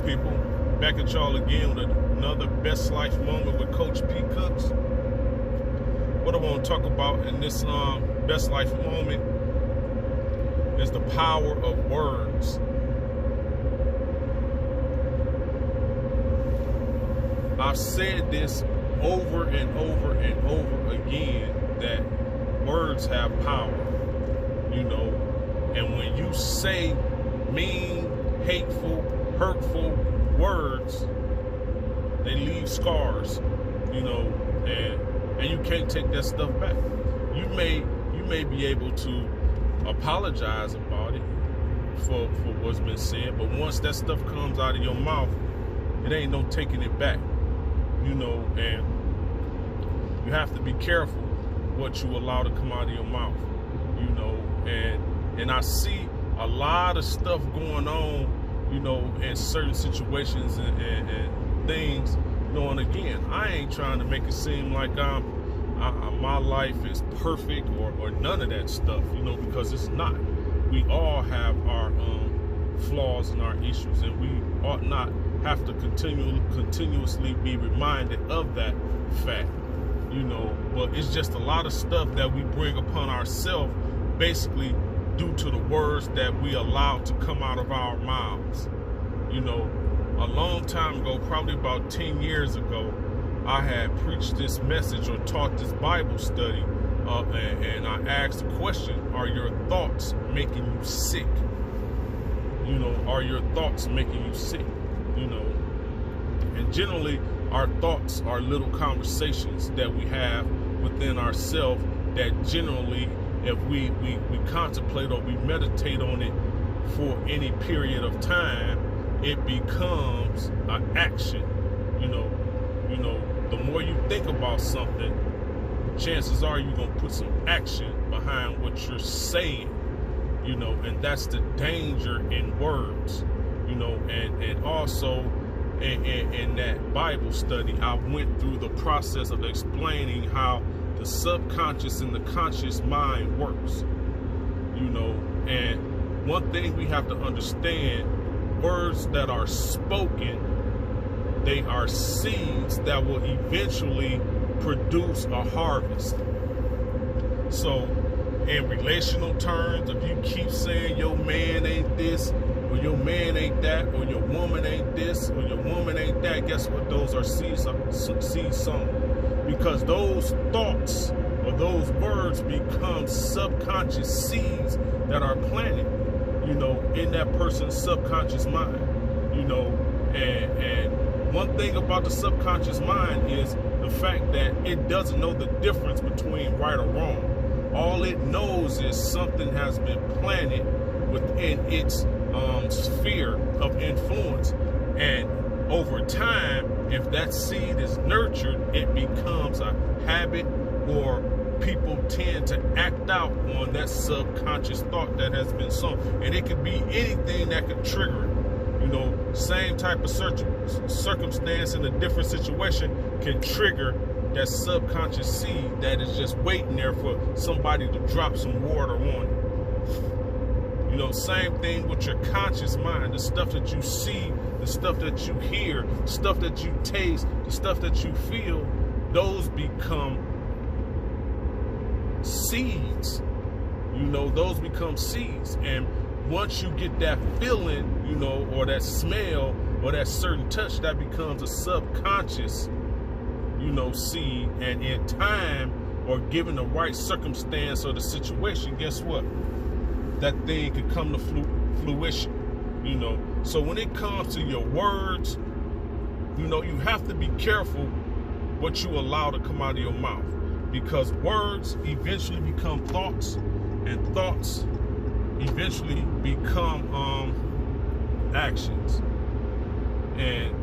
people? Back at y'all again with another Best Life Moment with Coach P. Cooks. What I want to talk about in this Best Life Moment is the power of words. I've said this over and over and over again, that words have power, and when you say mean, hateful, hurtful words, they leave scars, and you can't take that stuff back. You may be able to apologize about it for what's been said, but once that stuff comes out of your mouth, it ain't no taking it back, and you have to be careful what you allow to come out of your mouth, and I see a lot of stuff going on, in certain situations and things, and again, I ain't trying to make it seem like my life is perfect or none of that stuff, because it's not. We all have our flaws and our issues, and we ought not have to continuously be reminded of that fact, but it's just a lot of stuff that we bring upon ourselves, basically due to the words that we allow to come out of our mouths. A long time ago, probably about 10 years ago, I had preached this message or taught this Bible study, and I asked the question, are your thoughts making you sick? Are your thoughts making you sick? And generally, our thoughts are little conversations that we have within ourselves that generally, if we contemplate or we meditate on it for any period of time, it becomes an action. The more you think about something, chances are you're going to put some action behind what you're saying, and that's the danger in words, and also in that Bible study, I went through the process of explaining how the subconscious and the conscious mind works, and one thing we have to understand, words that are spoken, they are seeds that will eventually produce a harvest. So in relational terms, if you keep saying your man ain't this, or your man ain't that, or your woman ain't this, or your woman ain't that, guess what? Those are seeds sown. Because those thoughts or those words become subconscious seeds that are planted, in that person's subconscious mind, and one thing about the subconscious mind is the fact that it doesn't know the difference between right or wrong. All it knows is something has been planted within its sphere of influence, and over time, if that seed is nurtured, it becomes a habit, or people tend to act out on that subconscious thought that has been sown. And it could be anything that could trigger it. Same type of circumstance in a different situation can trigger that subconscious seed that is just waiting there for somebody to drop some water on it. Same thing with your conscious mind, the stuff that you see, the stuff that you hear, the stuff that you taste, the stuff that you feel, those become seeds. Those become seeds. And once you get that feeling, or that smell, or that certain touch, that becomes a subconscious, seed. And in time, or given the right circumstance or the situation, guess what? That thing could come to fruition, So when it comes to your words, you have to be careful what you allow to come out of your mouth, because words eventually become thoughts, and thoughts eventually become actions. And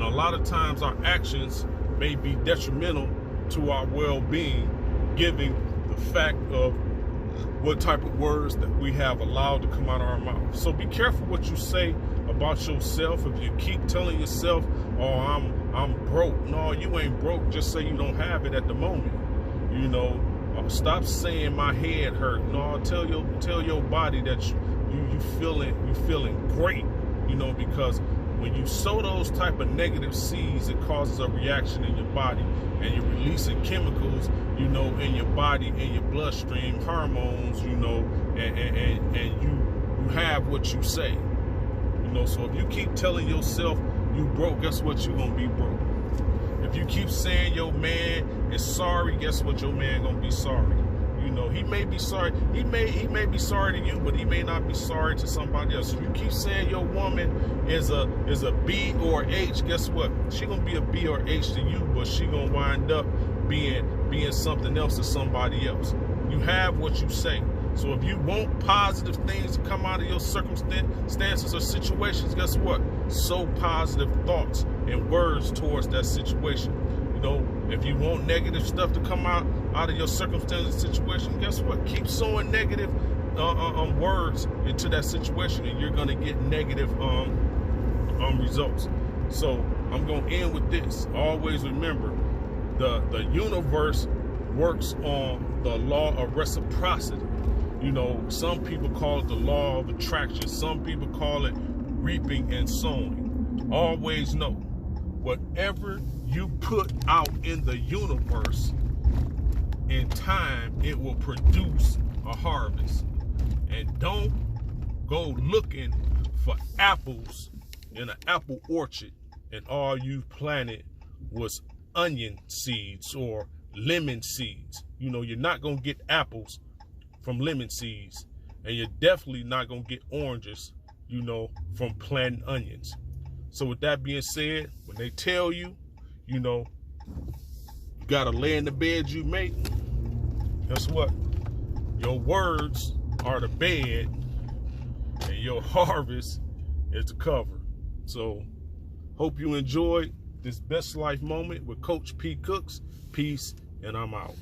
a lot of times our actions may be detrimental to our well-being, given the fact of what type of words that we have allowed to come out of our mouth. So be careful what you say about yourself. If you keep telling yourself, oh, I'm broke. No, you ain't broke. Just say you don't have it at the moment. Stop saying my head hurt. No, tell your body that you feeling great. Because when you sow those type of negative seeds, it causes a reaction in your body, and you're releasing chemicals, you know, in your body, in your bloodstream, hormones, you know, and you have what you say, you know. So if you keep telling yourself you broke, guess what? You're gonna be broke. If you keep saying your man is sorry, guess what? Your man gonna be sorry. You know, he may be sorry. He may be sorry to you, but he may not be sorry to somebody else. If you keep saying your woman is a B or H, guess what? She gonna be a B or H to you, but she gonna wind up being something else to somebody else. You have what you say. So if you want positive things to come out of your circumstances or situations, guess what? Sow positive thoughts and words towards that situation. You know, if you want negative stuff to come out of your circumstances and situation, guess what? Keep sowing negative words into that situation, and you're gonna get negative results. So I'm gonna end with this. Always remember, the universe works on the law of reciprocity. You know, some people call it the law of attraction. Some people call it reaping and sowing. Always know, whatever you put out in the universe, in time, it will produce a harvest. And don't go looking for apples in an apple orchard and all you planted was onion seeds or lemon seeds. You know, you're not going to get apples from lemon seeds, and you're definitely not going to get oranges, you know, from planting onions. So with that being said, when they tell you, you know, you got to lay in the bed you make, guess what? Your words are the bed, and your harvest is the cover. So hope you enjoyed this Best Life moment with Coach P. Cooks. Peace, and I'm out.